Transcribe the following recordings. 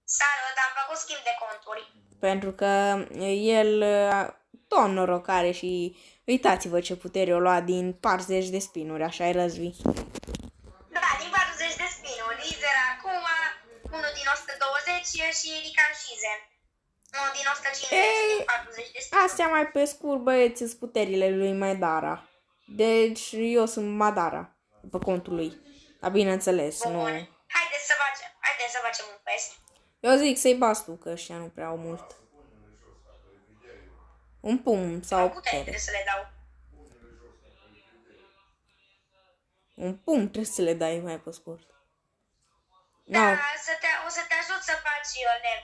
Salut, am făcut schimb de conturi. Pentru că el tot noroc are și uitați-vă ce putere o lua din 40 de spinuri, așa e Răzvi. Da, din 40 de spinuri. Lizer acum, unul din 120 și Rican Shizen. Unul din 150 din 40 de spinuri. Astea mai pe scurt, băieți, sunt puterile lui Madara. Deci eu sunt Madara, pe contul lui. Dar bineînțeles, Bun. nu... Haideți să facem un quest. Eu zic să-i bați tu, că ăștia nu prea au mult. Un pumn sau o Putere putere. trebuie să le dau. Un pumn trebuie să le dai mai pe scurt. Da, No. o să te ajut să faci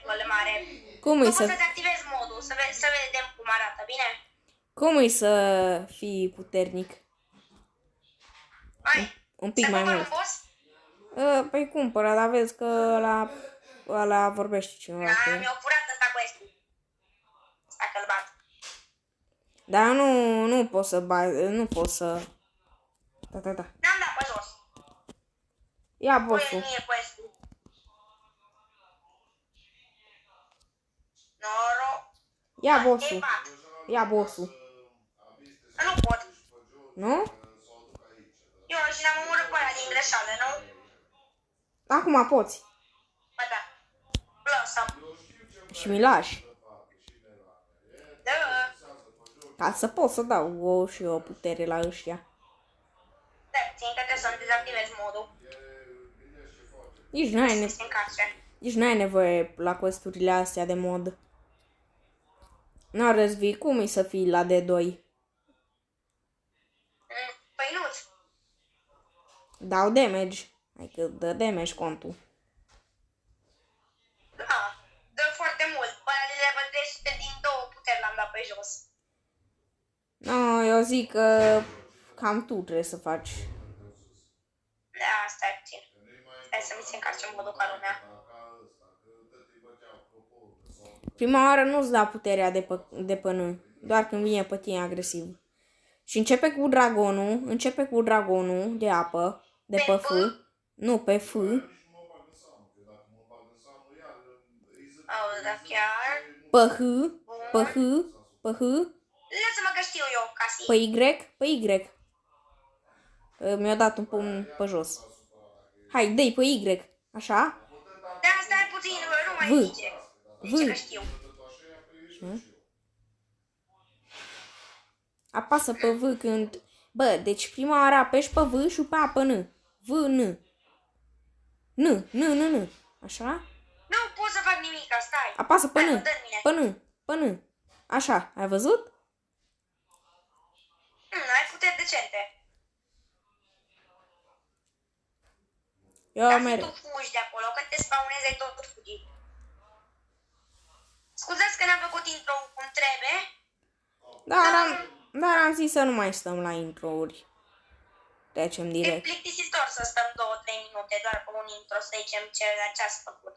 level mare. Cum Nu e poți să... să-ți activezi modul, să vedem cum arată, bine? Cum e să fii puternic? Hai, Un pic să mai cumpăr mult. un boss? Păi cumpără, dar vezi că ăla vorbește cineva cu Da, el. mi-au furat ăsta quest-ul. Stai că-l bat. Dar nu pot să nu pot să... Da. N-am dat pe jos. Ia Pune bossul. mie quest-ul. Noro. Ia Te bossul. bat. Ia bossul. Nu pot. Nu? Eu și l-am omorât pe ăla din greșeală, nu? Acum poți. Bă, da. Blossom. Și mi lași. Da. Ca să pot să dau și o putere la ăștia. Da, țin că trebuie să-mi dezactivez modul. Nici n-ai nevoie la questurile astea de mod. N-ar răzvi, cum e să fii la D2? Păi nu-ți. Dau damage. Adică dă damage contul. Da, dă foarte mult. Până de level 300 din două puteri l-am dat pe jos. No, eu zic că cam tu trebuie să faci. Da, stai puțin. Stai să mi se încarce modul ca lumea. Prima oară nu-ți da puterea de până, doar când vine pe tine agresiv. Și începe cu dragonul de apă, de pe F. Nu, pe F. Auzi, da chiar. Pe H. Lasă-mă că știu eu, Casi. Pe Y. Mi-a dat un pumn pe jos. Hai, dă-i pe Y. Așa? Da, stai puțin, nu mai zice. Zice că știu. Apasă pe V când... Bă, deci prima oară apeși pe V și pe A pe N. V, N. N. Așa? Nu pot să fac nimic, stai. Apasă pe N. Dă-mi mine. Pe N. Așa, ai văzut? Ai puteri decente. Eu Dar mereu. tu fugi de acolo, că te spawnezi, ai tot fugit. Scuzați că n-am făcut intro cum trebuie. Dar am zis să nu mai stăm la intro-uri. Trecem E direct. plictisitor să stăm 2-3 minute doar pe un intro, să zicem ce ați făcut.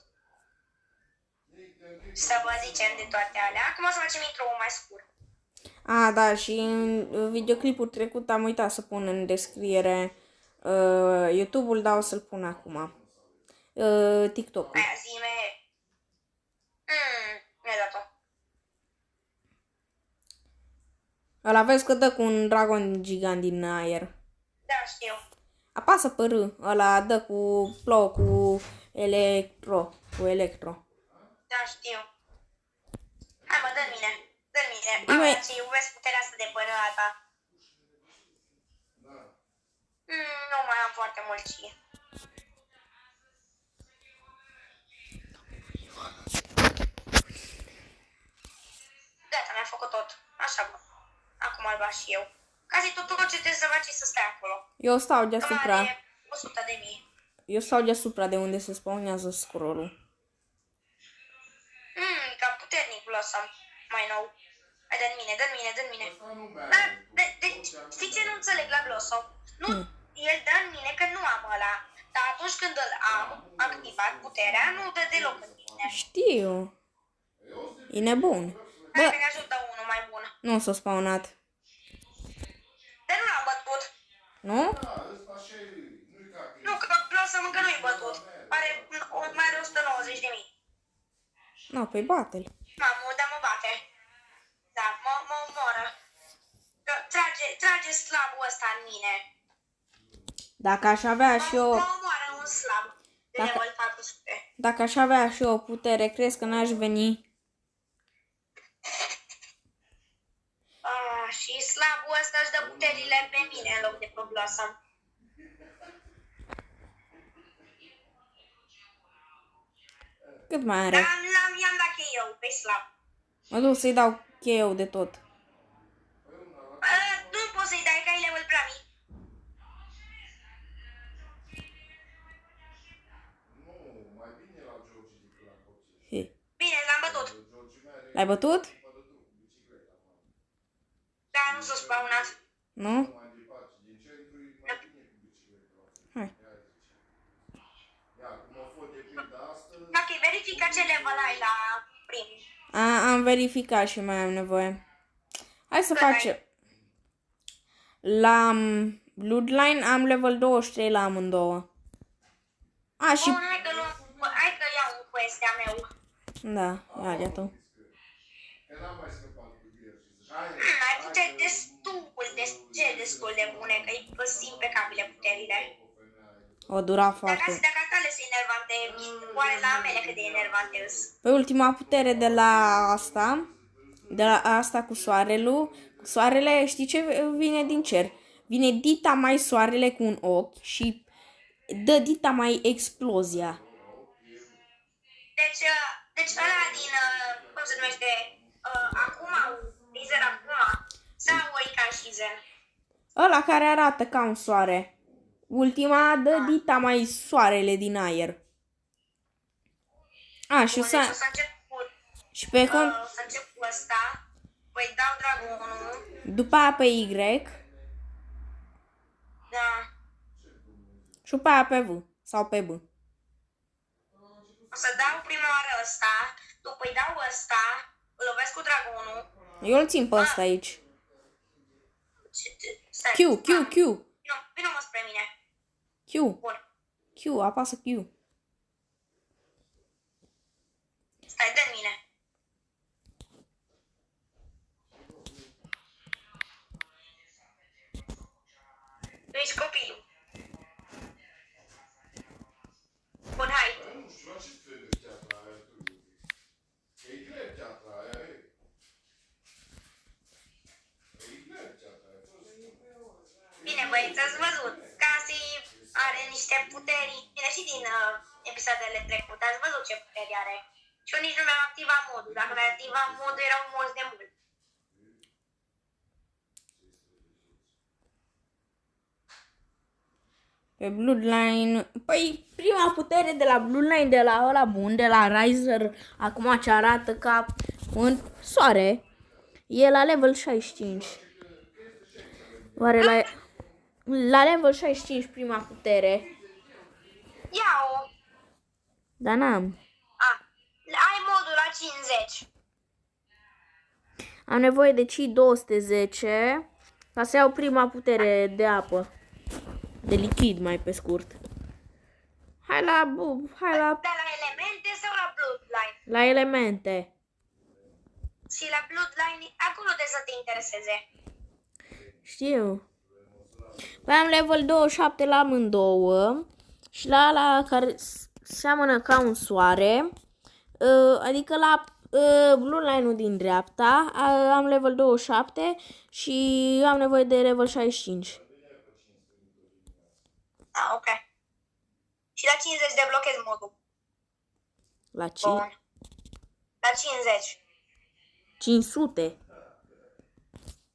Să vă zicem de toate alea. Acum o să facem intro-ul mai scurt. Da, și în videoclipul trecut am uitat să pun în descriere YouTube-ul, dar o să-l pun acum. TikTok-ul. Aia zi-me. Mi-a dat-o. Ăla vezi că dă cu un dragon gigant din aer. Da, știu. Apasă pe R, ăla dă cu plouă cu electro. Da, știu. Hai mă, dă-mi mine. Dă-mi mine. Imediat. Ce iubesc puterea asta de până ta. Nu mai am foarte mult și. Gata, mi-a făcut tot. Așa, bă. Acum îl bat și eu. Ca zi tot ce trebuie să faci e să stai acolo. Eu stau Cam deasupra. are 100.000. Eu stau deasupra de unde se spawnează scrollul. Cam puternic Blossom. Mai nou. Hai, dă-mi mine. Da, deci, știi ce nu înțeleg la Blossom? Nu, el dă în mine că nu am ăla. Dar atunci când îl am activat puterea, nu dă deloc în mine. Știu. E nebun. Hai că ne ajută unul mai bun. Nu s-a spawnat. Dar nu l-am bătut. Nu? Nu, că Blossom încă nu-i bătut. Mai are 190.000. Nu, păi bate-l. Dar mă bate. Da, mă omoră. Trage slabul ăsta în mine. Dacă aș avea și eu... Mă omoară un slab de level 400. Dacă aș avea și eu o putere, crezi că n-aș veni? Și slabul ăsta își dă puterile pe mine în loc de pe Blossom. Cât mai are? I-am dat eu pe slab. Mă duc să-i dau cheiul de tot. Nu poți să-i dai, că ai level prea mic. Bine, l-am bătut. L-ai bătut? Da, nu s-a spawnat. Nu? Hai. Ok, verifică ce level ai la prim. Am verificat și mai am nevoie. Hai să Cât facem. La Bloodline am level 23 la amândouă. Și... Bun, hai că iau un quest a meu. Da, ia tu. Ai puteri destul de bune, că îi sunt impecabile puterile. O dura foarte. Dacă tale sunt enervante, oare la mele cât de enervante sunt? Pe ultima putere de la asta cu soarele, știi ce vine din cer? Vine dita mai soarele cu un ochi și dă dita mai explozia. Deci ăla din, cum se numește, Izen acum, sau Oican Shizen? Ăla care arată ca un soare. Ultima dă dita mai soarele din aer. Și Bun, deci o să încep cu, și pe să încep cu ăsta, păi dau dragonul. După aia pe Y. Da. Și după aia pe V sau pe B. O să dau prima oară ăsta, după îi dau ăsta, îl lovesc cu dragonul. Eu îl țin pe ăsta aici. Q. Vino-mă spre mine. Q. Bun. Q, apasă Q. Stai, dă-mi mine. Tu ești copilul. Bun, hai. Bine, băieți, ați văzut. Cassie are niște puteri. Bine, și din episoadele trecute. Ați văzut ce puteri are. Și eu nici nu mi-am activat modul. Dacă mi-am activat modul, erau morți de mult. Pe Bloodline... Păi, prima putere de la Bloodline, de la ăla bun, de la Riser, acum ce arată ca un soare, e la level 65. Oare la level 65 prima putere? Ia-o! Dar n-am. Ai modul la 50. Am nevoie de ci 210 ca să iau prima putere de apă. De lichid, mai pe scurt. Hai la... De la elemente sau la Bloodline? La elemente. Și la Bloodline, acolo de să te intereseze. Știu. Păi am level 27 la amândouă. Și la ala care seamănă ca un soare. Adică la Bloodline-ul din dreapta am level 27 și am nevoie de level 65. Ok. Și la 50 deblochez modul. La ce? Bun. La 50. 500.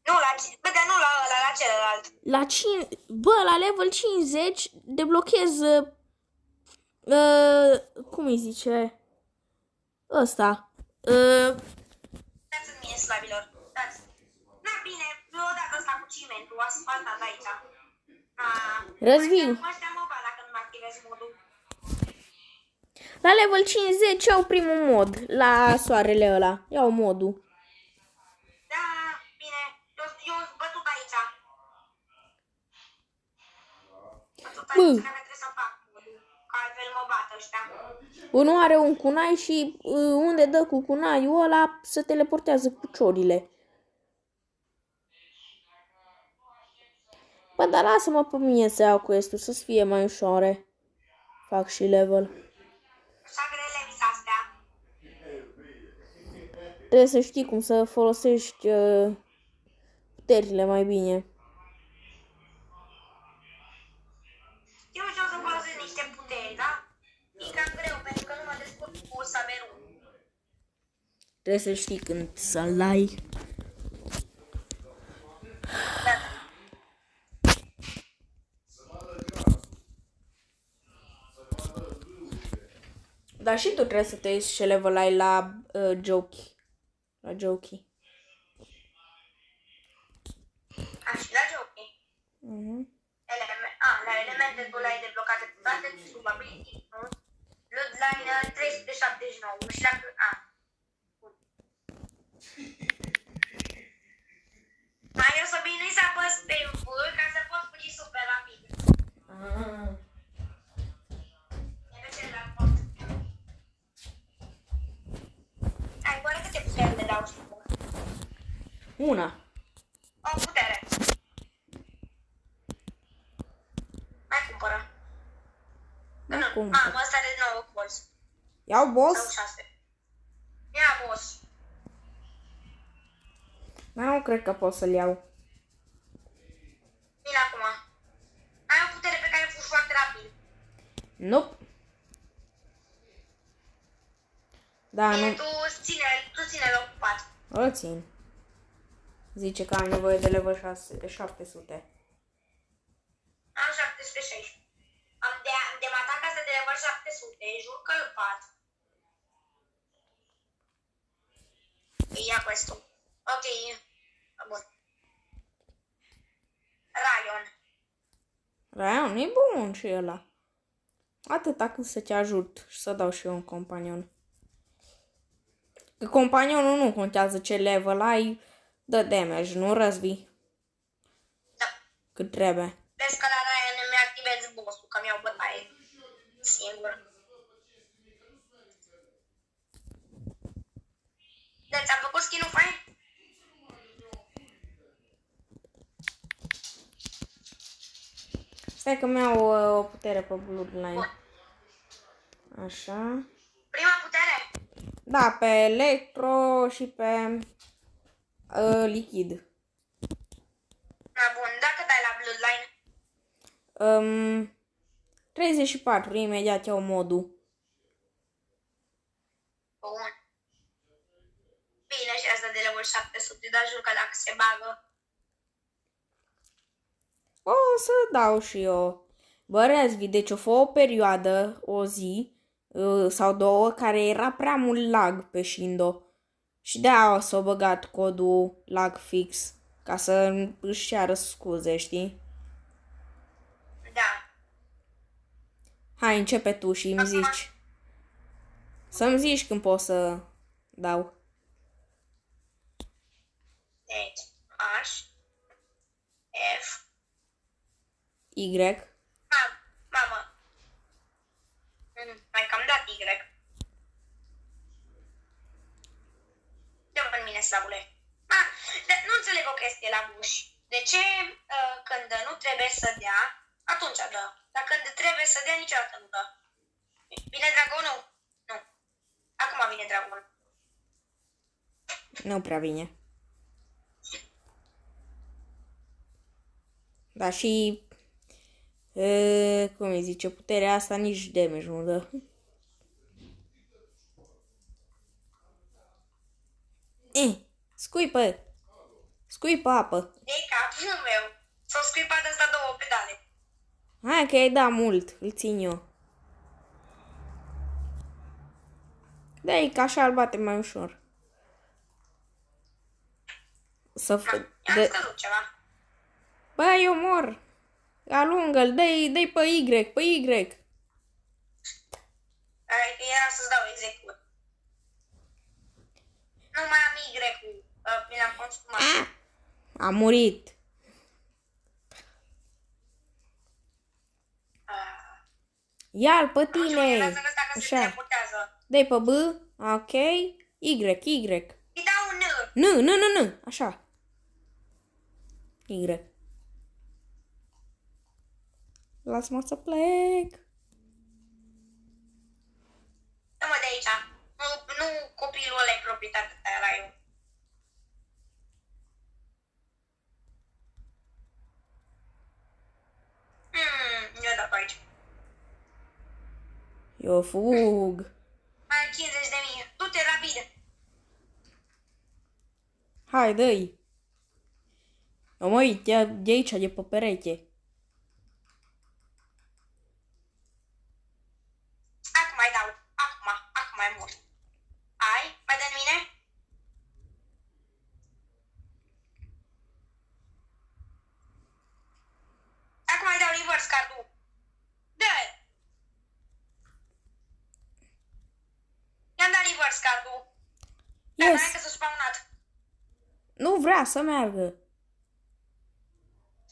Nu, dar nu la celălalt. La 5... Bă, la level 50 deblochez... cum îi zice? Ăsta. Dați-mi mine, slabilor. Dați. Na, bine, odată ăsta cu cimentul, asfaltat aici. Răzvin. Ăștia mă bat dacă nu mă activez modul. La level 50 iau primul mod. La soarele ăla. Iau modul. Da, bine. Eu bătut aici. Bătut aici, că trebuie să fac modul. Că altfel mă bat ăștia. Unul are un cunai și unde dă cu cunaiul ăla se teleportează piciorile. Bă, dar lasă-mă pe mine să iau quest-ul, să-ți fie mai ușoare. Fac și level. Așa grele mi s-astea. Trebuie să știi cum să folosești puterile mai bine. Eu știu să folosesc niște puteri, da? E cam greu, pentru că nu mă descurc cu saberul. Trebuie să știi când să-l ai. Dar și tu trebuie să te uiți ce level ai la Jokey. La Jokey. Și la jockey. La elemente tu le-ai deblocate toate sub ability, nu? Bloodline 379 și la... Mai eu să binui să apăs pe V ca să pot fugi super rapid. E pe celălalt pot. Hai, bără câte putere le dau și tu? Una. O putere. Mai cumpără. Am ăsta de 9 boss. Iau boss? Sau 6. Ia boss. Nu cred că pot să-l iau. Bine acum. Ai o putere pe care fugi foarte rapid. Nope. Da, Bine, nu. tu ține-l ocupat. Îl țin. Zice că am nevoie de level 700. Am 760. Am de matat asta de level 700. Jur că îl bat. Ia questo. Ok. Bun. Ryan e bun și ăla. Atâta cât să te ajut și să dau și eu un companion. Că companionul nu contează ce level ai, dă damage, nu răzvii. Da. Cât trebuie. Vezi că la Ryan îmi activez boss-ul, că mi-au bătaie singur. Deci ți-am făcut skin-ul fain? Stai că mi-au o putere pe Bloodline. Așa. Prima putere? Da, pe Electro și pe Lichid. Da, bun. Dacă dai la Bloodline? 34, imediat iau modul. Bun. Bine, și asta de level 700, dar jur că dacă se bagă... O să dau și eu. Bă, Răzvi, deci o fost o perioadă, o zi sau două, care era prea mult lag pe Shindo. Și de-aia s-a băgat codul lag fix, ca să își ceară scuze, știi? Da. Hai, începe tu și îmi zici. Să-mi zici când pot să dau. Deci, H, F, Y. Mamă. Mai cam dat Y. Ce în mine, slavule? Nu înțeleg o chestie la buși. De ce când nu trebuie să dea, atunci dă. Dar când trebuie să dea, niciodată nu dă. Vine dragonul? Nu. Acum vine dragonul. Nu prea vine. Dar și cum îi zice, puterea asta nici damage nu dă. Scuipă! Scuipă apă! De capul meu. S-au scuipat ăsta două pedale. Hai că ai dat mult, îl țin eu. Da-i că așa îl bate mai ușor. I-am scăzut ceva. Bă, eu mor! Alungă-l, dă-i pe Y, pe Y. Era să-ți dau execut. Nu mai am Y-ul. Mi l-am consumat. A murit. Ia-l pe tine. Așa. Dai pe B. Ok. Y. Îi dau un N. N. Așa. Y. Lasă-mă să plec. Dă-mă de aici. Nu copilul ăla e proprietatea ta, la eu. Eu dat aici. Eu fug. Mai 50.000. Du-te rapid. Hai, dă-i. Eu mă uit de aici, de pe pereche. Acum mai dau. Acum mai mult. Hai, mai dă-mi mine. Acum mai dau reverse cardul. Dă! I-am dat reverse cardul. Yes. Hai că s-a spawnat. Nu vrea să meargă.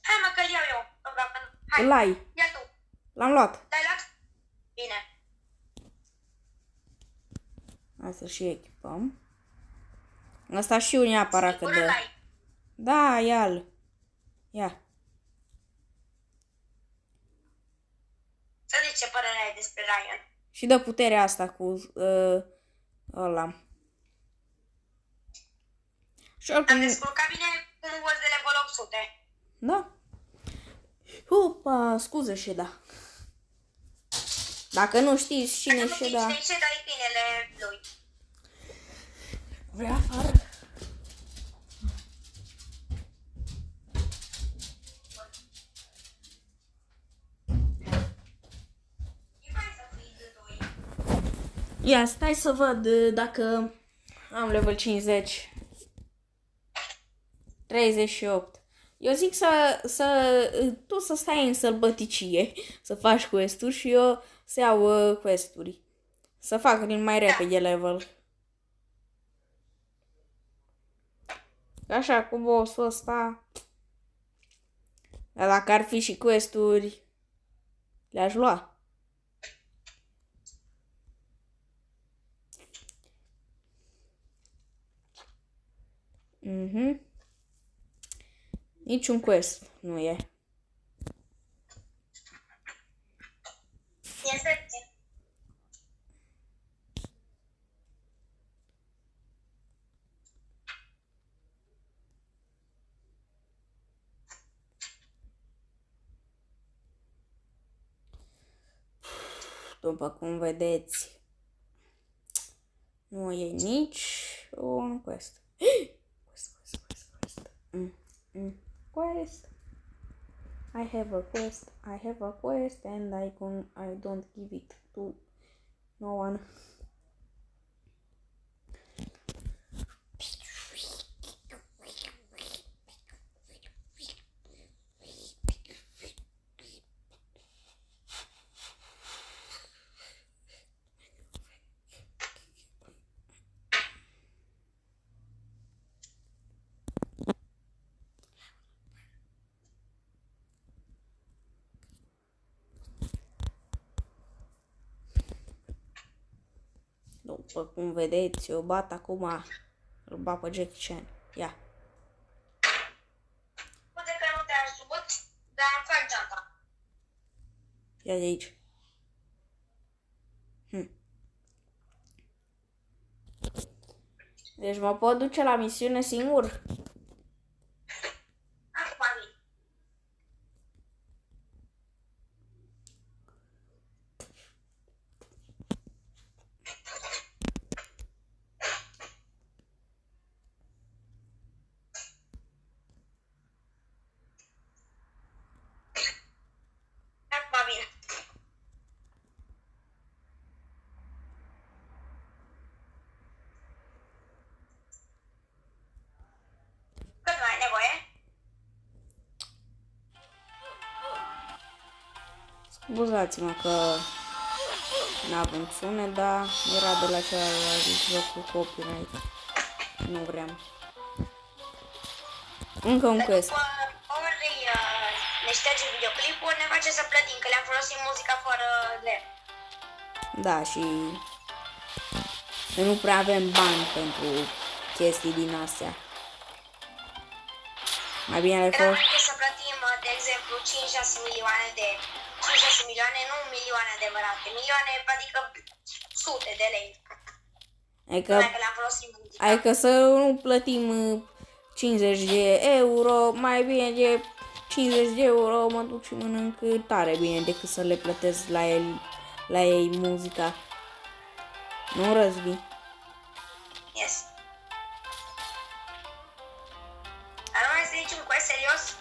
Hai mă, că-l iau eu. Hai, Îl ai. ia tu. L-am luat. L-ai luat? Bine. Hai să și echipăm. Asta și eu neapărat că Sigur dă. l-ai. Da, ia-l. Ia. Să zici ce părere ai despre Ryan. Și dă puterea asta cu ăla. Și Am oricum... descurcat bine cu un de level 800. Da. Opa, scuză și da. Dacă nu știți cine Dacă nu și știi da. cine ce dai binele lui. Vrea afară. Ia, stai să văd dacă am level 50. 38. Eu zic tu să stai în sălbăticie, să faci quest-uri și eu să iau quest-uri. Să fac mai repede level. Așa, cu boss-ul ăsta. Dar dacă ar fi și quest-uri, le-aș lua. Niciun quest nu e. Este După cum vedeți, nu e nici un quest. Quest. I have a quest and I don't give it to no one. După cum vedeți, eu bat acum, îl bat pe Jackie Chan. Ia. poate că nu te ajut, dar îmi fac geanta. Ia de aici. Deci mă pot duce la misiune singur? Acum vin. Acum vin. Cât mai ai nevoie? Scuzați-mă că n-avem sunet, dar era de la celălalt joc cu copyright. Nu vreau. Încă un quest. Ori ne șterge videoclipul, ori ne face să plătim, că le-am folosit muzica fără lei. Da, și Că nu prea avem bani pentru chestii din astea. Mai bine le Era folosim. mai bine să plătim, de exemplu, 5-6 milioane de... 5-6 milioane, nu milioane adevărate. Milioane, adică sute de lei. Adică, Dacă le-am folosit muzica. adică să nu plătim 50 de euro, mai bine de 50 de euro mă duc și mănânc tare bine decât să le plătesc la ei muzica. Nu, Răzvi? Yes. Dar nu mai este niciun quest serios?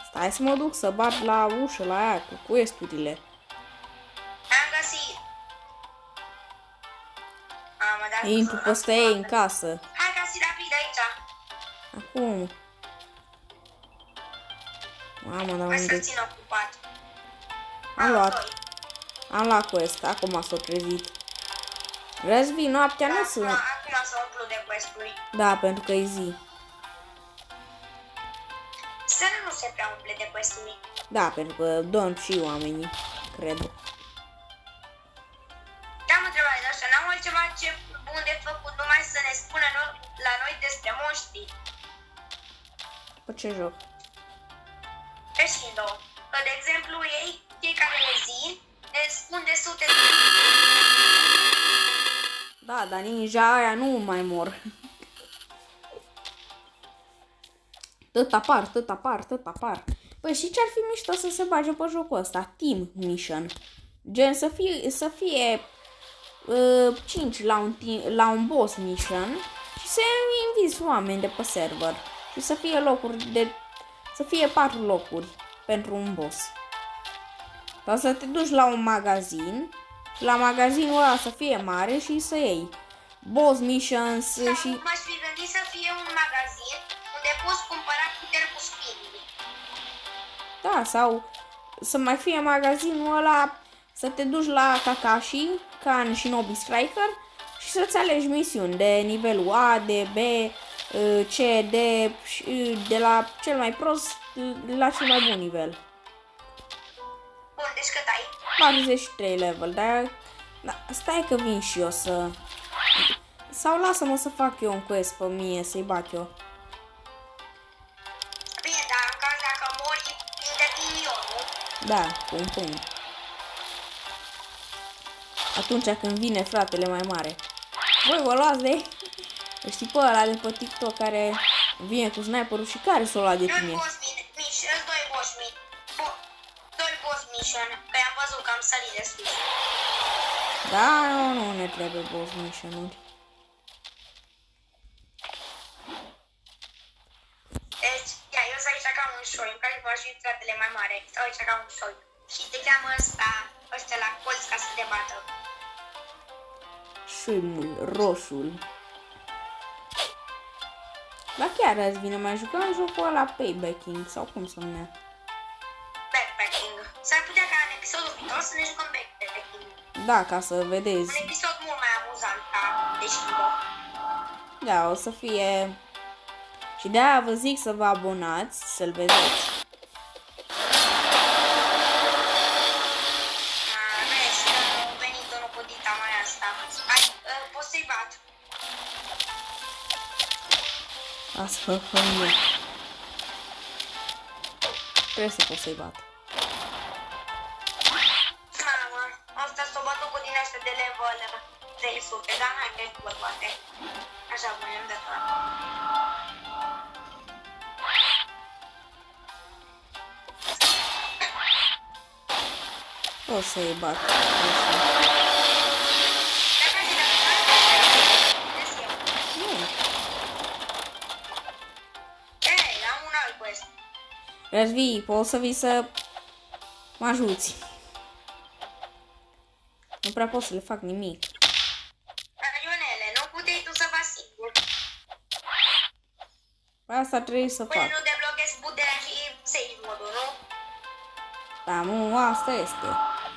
Stai să mă duc să bat la ușă la aia cu quest-urile. Am găsit. Mă dat Intru peste ei în casă. Hai găsi rapid aici. Acum. Mamă, dar Mai să unde? țin ocupat. Am luat. Am luat quest. Acum s-a trezit. Răzvi, noaptea nu sunt. Acum să umplu de quest-uri. Da, pentru că e zi. Seara nu se prea umple de quest-uri. Da, pentru că dorm și oamenii, cred. Am întrebare de așa, n-am altceva ce bun de făcut, numai să ne spună la noi despre monștri. Pe ce joc? Peștindo. Că, de exemplu, ei, fiecare zi, ne spun de sute de... Da, dar ninja aia nu mai mor. Tot apar. Păi și ce-ar fi mișto să se bage pe jocul ăsta? Team Mission. Gen să fie 5 la un boss mission și să invizi oameni de pe server. Și să fie să fie 4 locuri pentru un boss. Sau să te duci la un magazin și la magazinul ăla să fie mare și să iei boss missions și... M-aș fi gândit să fie un magazin unde poți cumpăra puteri cu spinii. Da, sau să mai fie magazinul ăla, să te duci la Kakashi, Khan și Nobi Striker și să-ți alegi misiuni de nivelul A, de B, C, D, de la cel mai prost la cel mai bun nivel. Bun, deci cât ai? 43 level, dar stai că vin și eu să... Sau lasă-mă să fac eu un quest pe mie, să-i bat eu. Bine, dar în caz dacă mori, prinde milionul. Da, pum. Atunci când vine fratele mai mare. Voi vă luați de... Știi pe ăla de pe TikTok care vine cu sniperul și care s-o lua de tine? Doi boss mission, că i-am văzut că am sărit de sus. Da, nu ne trebuie boss mission-uri. Deci, ia, eu sunt aici ca un șoi, în care v-aș fi fratele mai mare. Stau aici ca un șoi. Și te cheamă ăștia la colț ca să te bată. Șuimul, roșul. Dar chiar azi vine mai jucăm jocul ăla Paybacking sau cum se numea? Backpacking. S-ar putea ca în episodul viitor să ne jucăm backpacking. Da, ca să vedeți. Un episod mult mai amuzant ca Deștindo. Da, o să fie... Și de-aia vă zic să vă abonați, să-l vedeți. Vezi că a venit unul cu dita mai asta. Hai, poți să-i bat. Asta nu. Trebuie să pot să-i bat. Mamă, asta s-o bătut cu din astea de level 300, dar n-ai că e poate. Așa, bun, am dat una. O să-i bat. Nu. Ei, am un alt quest. Răzvii, poți să vii să mă ajuți. Nu prea pot să le fac nimic. Ionele, nu puteai tu să faci singur. Asta trebuie să Până fac. nu deblochezi puterea și save modul, nu? Da, nu, asta este.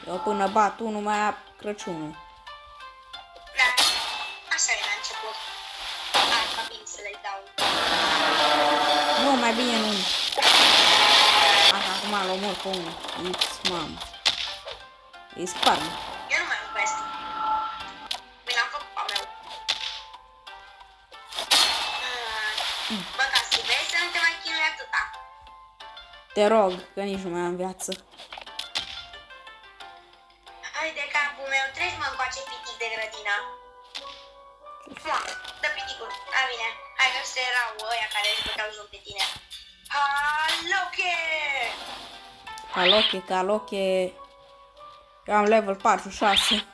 Eu până bat unul mai ia Crăciunul. Da, așa e la început. Asta bine să le dau. Nu, mai bine nu. Aha, acum l omor pe unul. X, mamă. Îi sparg. Eu nu mai am quest. Te rog, că nici nu mai am viață. Hai de capul meu, treci mă încoace pitic de grădina. Dă piticul, a bine. Hai că ăștia erau ăia care își băteau joc de tine. Haloche! Caloche, caloche. Eu am level 46.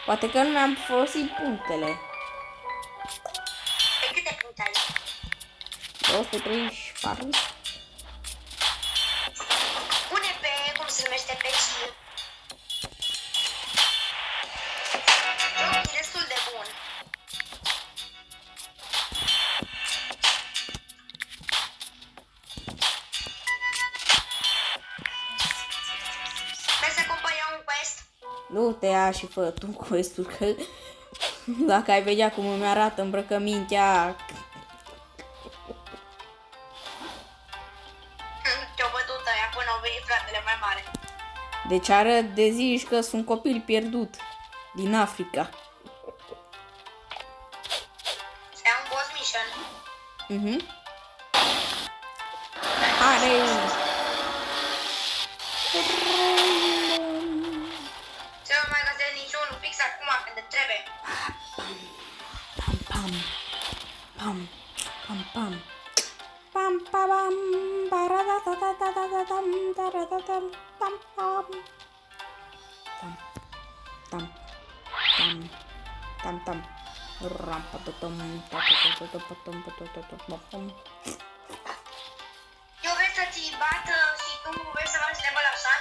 Poate că nu mi-am folosit punctele. Pe câte puncte ai? 234. Pune pe, cum se numește, pe chill. Jocul e destul de bun. Vrei să cumpăr eu un quest? Nu te ia și fă tu quest-ul, că dacă ai vedea cum îmi arată îmbrăcămintea. Te-au bătut ăia până au venit fratele mai mare. Deci arăt de zici că sunt copil pierdut din Africa. Să ia un boss mission. Are. Să nu mai găsesc niciunul fix acum când îmi trebuie. Pam pam pam pam pam pam pam baradadadadadadam daradadam pam pam tam tam tam tam tam ram patatam patatam. Eu vrei să ți bat și tu vrei să faci level așa?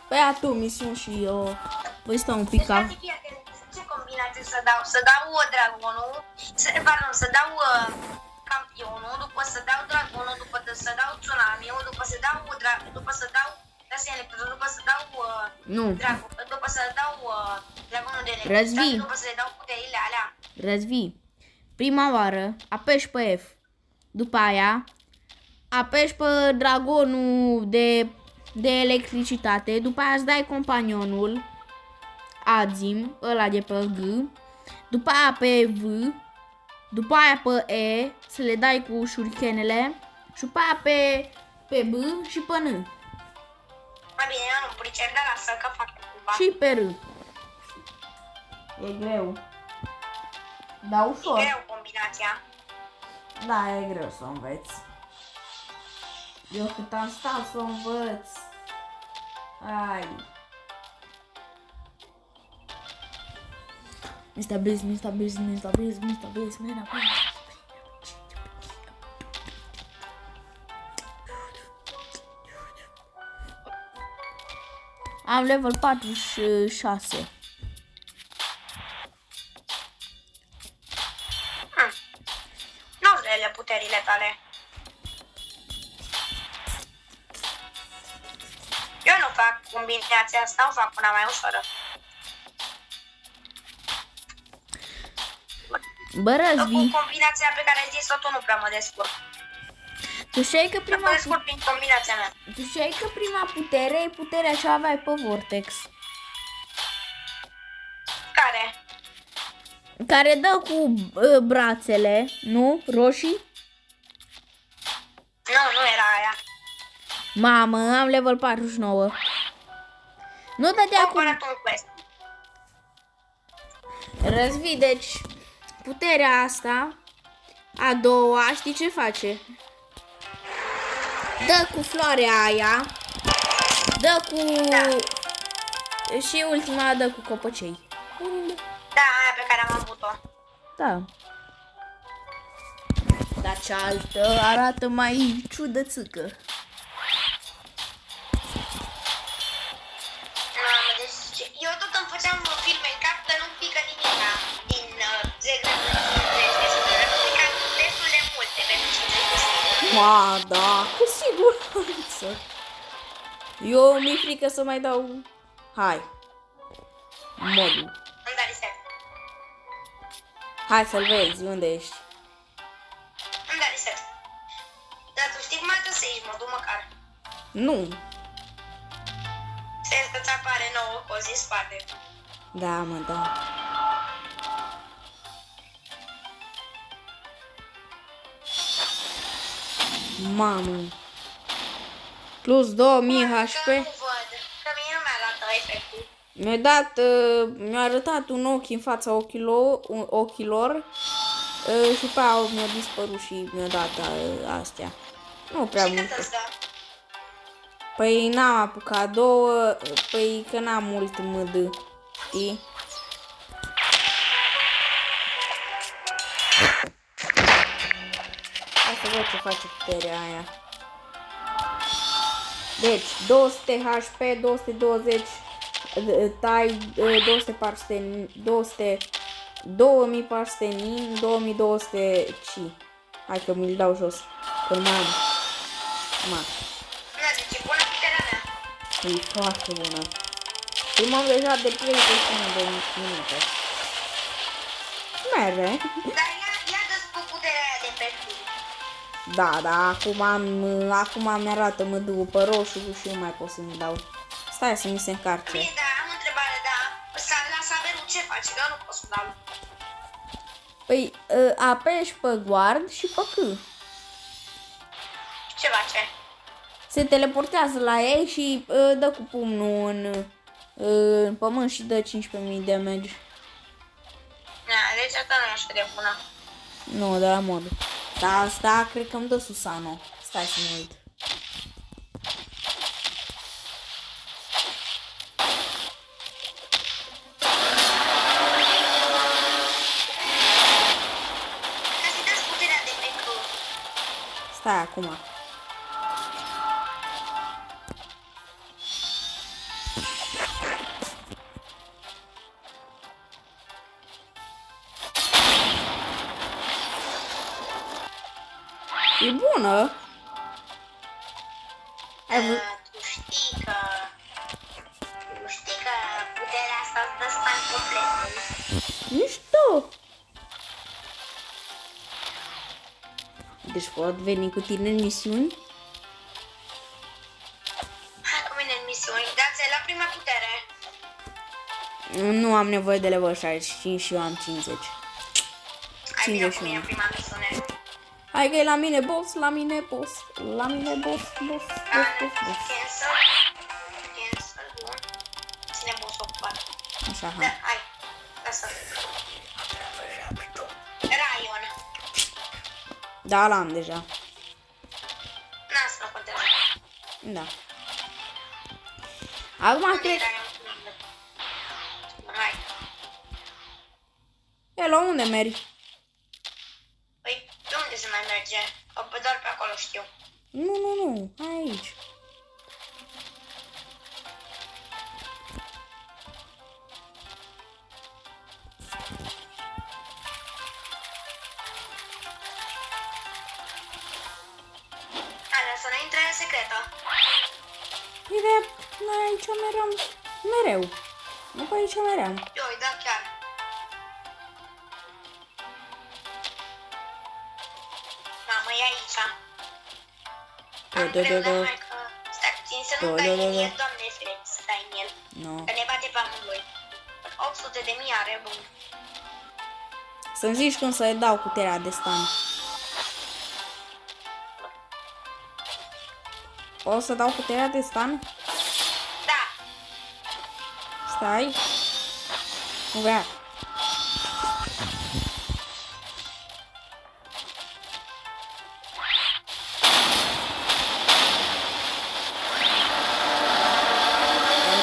Păi ia tu misiuni și eu voi sta un pic Deci, fii atent, ce combinație să dau? Să dau dragonul, să dau campionul, după să dau dragonul, după să dau tsunamiul, după să dau Nu. După să dau dragonul de Răzvi. electricitate, după să le dau puterile alea. Răzvi. Prima oară apeși pe F. După aia apeși pe dragonul de electricitate. După aia îți dai companionul Azim, ăla de pe G. După aia pe V. După aia pe E. Să le dai cu șurichenele. Și după aia pe B și pe N. Mai bine, eu nu pricep, dar lasă că fac cumva. Și pe R. E greu. Da, ușor. E greu combinația. Da, e greu să o înveți. Eu cât am stat să o învăț. Hai. Mr. Beast, Mr. Beast, Mr. Beast, Mr. Beast, Mr. Beast. Am level 46. Nu rele puterile tale. Eu nu fac combinația asta, o fac una mai ușoară. Bă, Răzvi, Cu combinația pe care ai zis-o tu nu prea mă descurc. tu știi că Mă descurc prin combinația mea. tu știi că prima putere e puterea ce aveai pe Vortex. Care? Care dă cu brațele, nu? Roșii? Nu era aia. Mamă, am level 49. Nu dădea cu... Cumpără un quest. Răzvi, deci puterea asta, a doua, știi ce face? Dă cu floarea aia, dă cu... Și ultima dă cu copăcei. Da, aia pe care am avut-o. Da. Dar cealaltă arată mai ciudățâcă. Mamă, deci eu tot îmi făceam filme în cap că nu pică nimica din picat destul de multe pentru 50%. Ma, da, cu siguranță. Eu mi-e frică să mai dau... Hai. Modul. Îmi da reset. Hai să-l vezi, unde ești? Îmi da reset. Dar tu știi cum ai să ieși modul măcar? Nu. Sens că ți apare nouă cozi în spate. Da, mă, da. Mamă. Plus 2000 HP. Că nu văd, că mie nu mi-arată efectul. Mi-a arătat un ochi în fața ochilor și pe aia mi-a dispărut și mi-a dat astea. Nu prea Și mult. cât îți dă? Păi n-am apucat două, păi că n-am mult MD, știi? Hai să văd ce face puterea aia. Deci, 200 HP, 220 tai, 2400 nin, 2200 chi. Hai că mi-l dau jos, că mai am. Nu, deci e bună puterea mea. E foarte bună. Și m-am deja de 31 de minute. Merge. Dar ia dă-ți cu puterea aia de pe fir. Da, acum mi-arată mădul pe roșu și eu mai pot să-mi dau. Stai să mi se încarce. Bine, dar am o întrebare, la Saveru ce face? Că eu nu pot să dau. Păi, apeși pe guard și pe C. Ce face? Se teleportează la ei și dă cu pumnul în pământ și dă 15.000 damage. Deci asta nu știu de bună. Nu, de la mod. Da, asta cred că îmi dă Susano. Stai să mă uit. Ca să-i dați puterea de pe C. Stai acum. E bună. Tu știi că puterea asta îți dă stan complet. Mișto. Deci pot veni cu tine în misiuni? Hai cu mine în misiuni. Dați la prima putere. Nu am nevoie de level 65 și eu am 50. Hai bine cu 51. mine în prima misiune. Hai că e la mine boss, la mine boss. Boss. Cancel, bun. Ține boss ocupat. Așa, Da, hai. hai. Lasă. Raion. Da, l-am deja. N-asta nu contează. Da. Acum Unde e cred... Raion? Hai. E, la unde mergi? Păi, pe unde se mai merge? Doar pe acolo știu. Nu, aici. Hai, să ne intre în secretă. Ideea, noi aici mereu. Nu pe aici meream. Eu, da, chiar. Mamă, e aici. Am greu, hai că... Stai puțin, să nu dai în el, Doamne ferește, să dai în el. Nu. Că ne bate pe amândoi. 800.000 are, bun. Să-mi zici cum să-i dau puterea de stan. Poți să dau puterea de stan? Da. Stai. Nu vrea.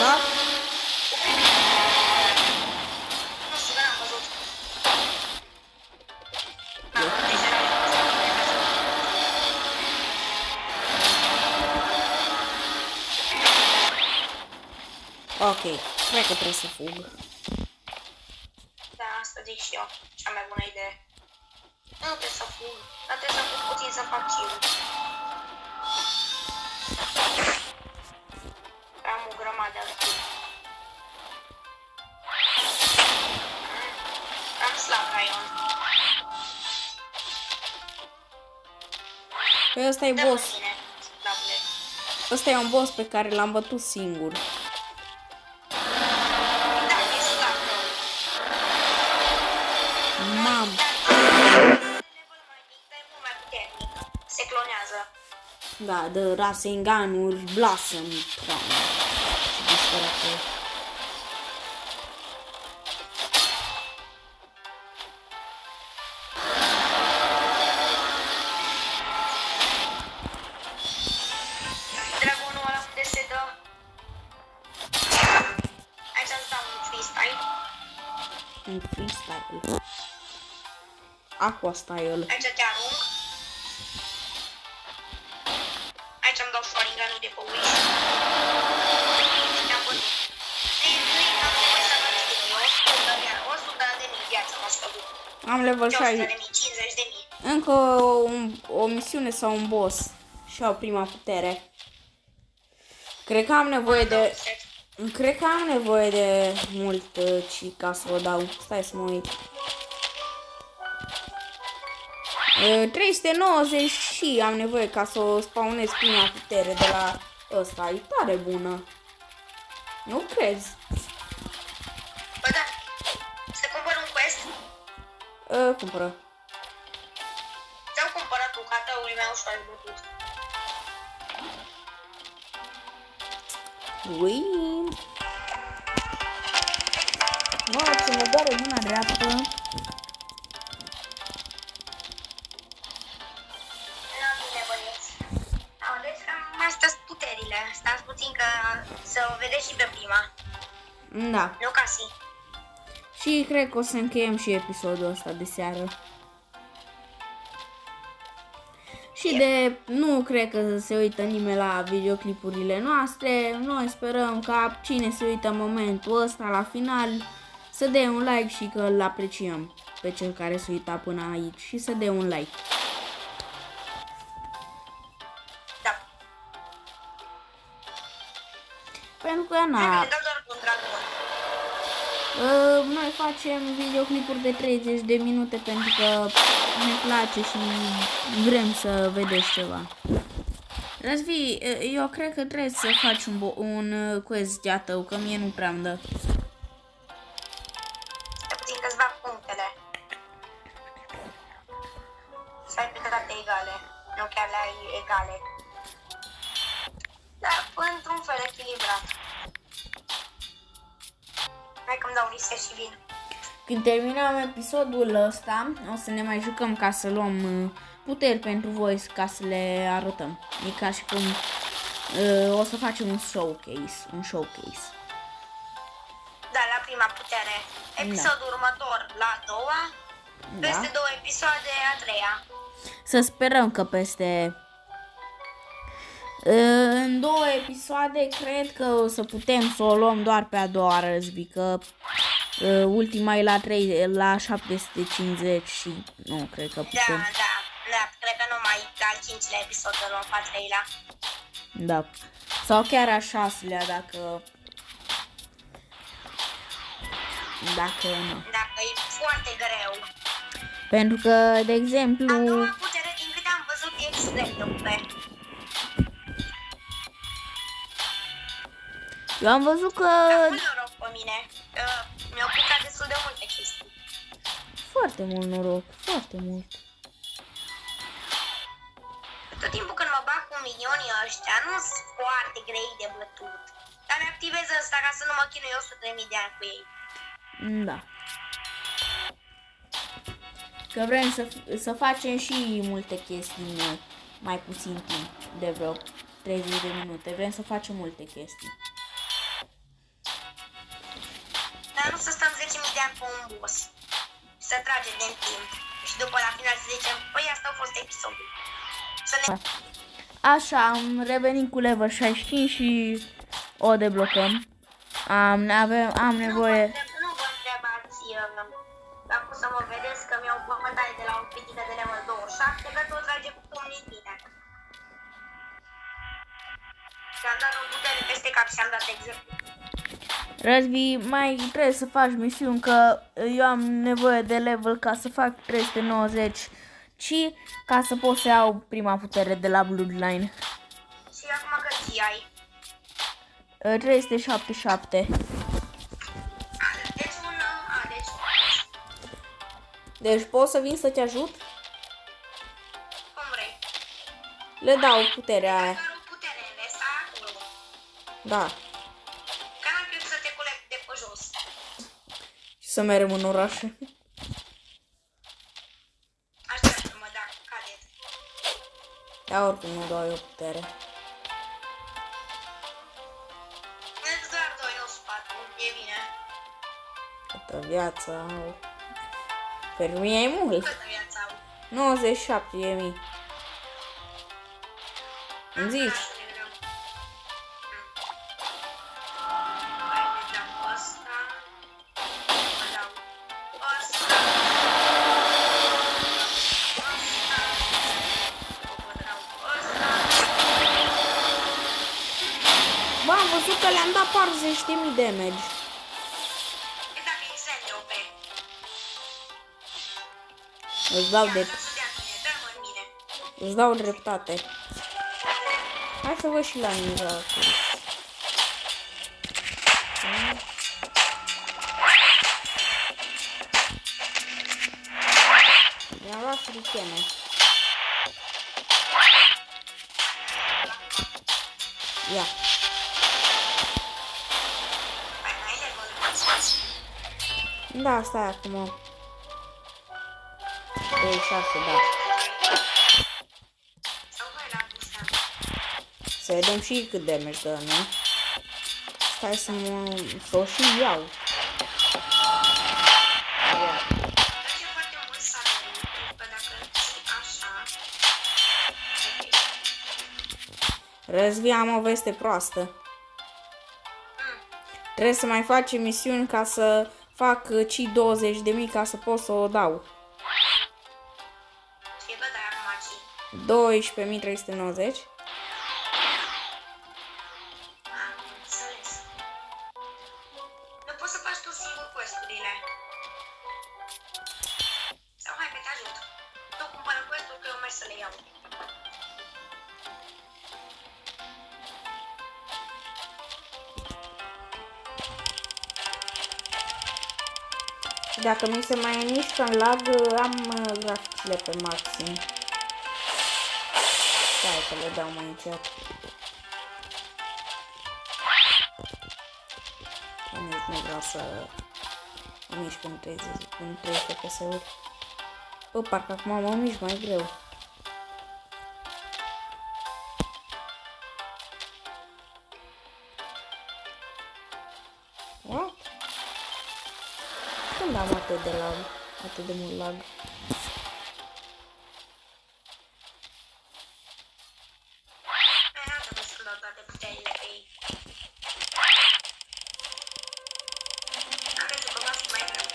Da? Nu știu, că n-am văzut. Deci era... Ok, cred că trebuie să fug. Da, asta zic și eu. Cea mai bună idee. Nu trebuie să fug, dar trebuie să fug puțin să fac chill. Am o grămadă de chill. Am slab raion. Păi ăsta e Dă-mă boss. mine, slabule. Ăsta e un boss pe care l-am bătut singur. Da, e slab. Mam. Level mai mic, dar e mult mai puternic. Se clonează. Da, de Rasenganul Blossom. Doamne, ce disperat e. Dragonul ăla unde se dă. Aici îți dau un freestyle. Un freestyle. Aqua style. Aici te arunc. Aici îmi dau Sharingan-ul de pe Wish. Ne-am văzut. Am nevoie să mă țin. 100.000 viață m-a scăzut. Am level 60. 100.000, 50.000. Încă o misiune sau un boss. Și au prima putere. Cred că am nevoie de... Cred că am nevoie de mult ca să o dau. Stai să mă uit. 390 și am nevoie ca să o spawnez prima putere de la ăsta. E tare bună. Nu crezi? Bă, da. Să cumpăr un quest? Cumpără. Ți-am cumpărat bucata, uri mai ușor de bătut. Ui. Mă, ce mă doare mâna dreaptă. Astea sunt puterile. Stați puțin că să o vedeți și pe prima. Da. Nu Casi. Și cred că o să încheiem și episodul ăsta de seară. Și de... Nu cred că se uită nimeni la videoclipurile noastre. Noi sperăm ca cine se uită în momentul ăsta la final să dea un like și că îl apreciem pe cel care se uita până aici și să dea un like. Da. Pentru că Hai na, că ne dau doar cu un dragon. noi facem videoclipuri de 30 de minute pentru că ne place și vrem să vedeți ceva. Răzvi, eu cred că trebuie să faci un quest de-a tău, că mie nu prea îmi dă. Stai puțin că-ți fac punctele. Să ai pe toate egale. Nu chiar le ai egale. Da, într-un fel echilibrat. Hai că-mi dau un reset și vin. Când terminăm episodul ăsta, o să ne mai jucăm ca să luăm puteri pentru voi, ca să le arătăm. E ca și cum o să facem un showcase. Da, la prima putere. Episodul următor la a doua. Peste 2 episoade a treia. Să sperăm că peste... În 2 episoade cred că o să putem să o luăm doar pe a doua, Răzvi, că ultima e la 750 și nu cred că putem. Da, cred că numai al 5-lea episod îl luăm pe a 3-lea. Da. Sau chiar a 6-lea dacă nu. Dacă e foarte greu. Pentru că, de exemplu... A doua putere, din câte am văzut, e extrem de UP. Eu am văzut că... Am mult noroc pe mine. Mi-au picat destul de multe chestii. Foarte mult noroc, foarte mult. Tot timpul când mă bag cu minionii ăștia, nu sunt foarte grei de bătut. Dar mi-activez ăsta ca să nu mă chinui 100.000 de ani cu ei. Da. Că vrem să facem și multe chestii în mai puțin timp, de vreo 30 de minute. Vrem să facem multe chestii. Dar nu să stăm 10.000 de ani pe un boss. Să tragem de timp. Și după la final să zicem, păi asta a fost episodul. Să ne... Așa, am revenit cu level 65 și o deblocăm. Am nevoie... Nu vă întrebați dacă să mă vedeți că mi-au bătaie de la o critică de level 27, că tot trage cu pumnii bine. Și-am dat o putere peste cap și am dat exemplu. Răzvi, mai trebuie să faci misiuni, că eu am nevoie de level ca să fac 390 și ca să pot să iau prima putere de la Bloodline. Și acum cât ai? 377. Deci pot să vin să te ajut? Cum vrei. Le dau puterea aia. Doar o putere, vezi, acolo. Da. Că n-am crezut să te culegi de pe jos. Și să mergem în oraș. Așteaptă-mă, da, cadet. Dar oricum nu dau eu putere. Îți doar 2, nu 4, e bine. Câtă viață au. Pentru mine e mult. Câtă viață au? 97.000. Îmi zici? Hai, ne dau ăsta. Mă dau ăsta. Bă, am văzut că le-am dat 40.000 damage. Exact, e extrem de OP. Îți dau, Ia, să dea mine, dă-mă în mine. îți dau dreptate. Hai să văd și la ninja. Mi-am luat shurikene. Ia. Hai, mai level. Da, stai acum. 36, da. Sau hai la busta. Să vedem și cât damage dă, nu? Stai să o și iau. Face foarte mult salariu, pentru că dacă ții așa... Răzvi, am o veste proastă. Trebuie să mai faci misiuni ca să fac 20.000 ca să pot să o dau. Ce bă, dai acum ci? 12.390. Am înțeles. Nu poți să faci tu singur quest-urile. Sau hai că te ajut. Tu cumpără quest-ul că eu merg să le iau. Dacă mi se mai mișcă în lag, am graficile pe maxim. Stai că le dau mai încet. Nici nu vreau să mă mișc în 30 FPS-uri. Bă, parcă acum mă mișc mai greu. What? Când am atât de lag? Atât de mult lag. Hai, hai să văd să dau toate puterile pe ei. Am crezut că va fi mai greu.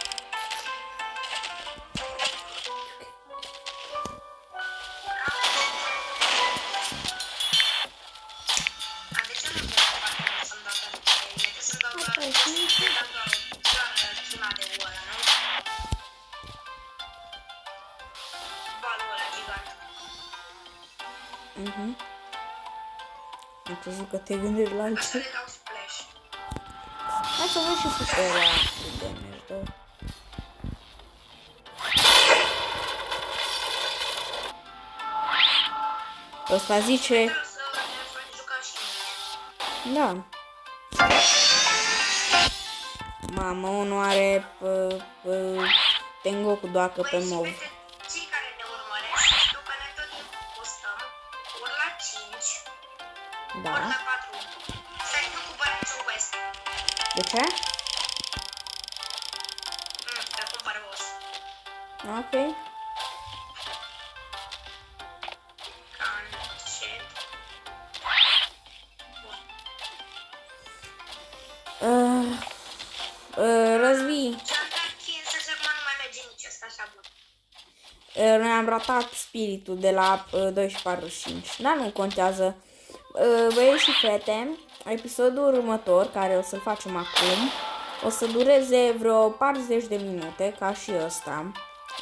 De ce nu vreau foarte mult să-mi dau toate puterile? Trebuie să-mi dau doar jumătate de oră, nu? Balul ăla gigant. Am crezut că te gândești la Să altceva. le dau splash. Hai să văd și puterea de damage, da. Ăsta zice... Vreau să ne jucăm și mine. Da. Mamă, unul are Tengoku doar că pe Băi, și mov. vede, cei care ne urmăresc știu că ne tot timpul postăm ori la 5, Da. ori la 4. Stai, nu cumpără niciun quest. De ce? Că cumpăr boss. Ok. Cancet. Răzvii. Și-am dat chin să zic, mă, nu mai merge nici ăsta așa bun. Noi am ratat spiritul de la 12:45. Dar nu contează. Băieți și fete, episodul următor, care o să-l facem acum, o să dureze vreo 40 de minute, ca și ăsta.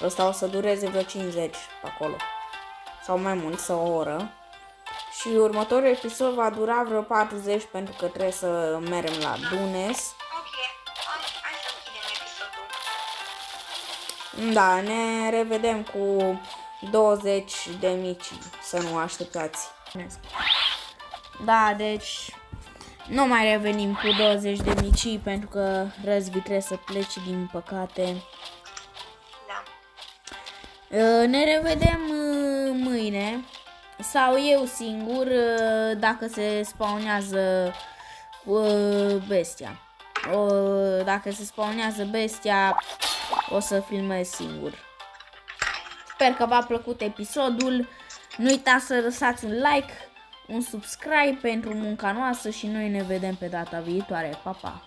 Ăsta o să dureze vreo 50 pe acolo. Sau mai mult, sau o oră. Și următorul episod va dura vreo 40 pentru că trebuie să mergem la Dunes. Ok, hai să închidem episodul. Da, ne revedem cu 20 de mici, să nu așteptați. Da, deci nu mai revenim cu 20 de mici pentru că Răzvi trebuie să plece, din păcate. Da. Ne revedem mâine sau eu singur dacă se spawnează bestia. Dacă se spawnează bestia, o să filmez singur. Sper că v-a plăcut episodul. Nu uitați să lăsați un like, un subscribe pentru munca noastră și noi ne vedem pe data viitoare. Pa, pa!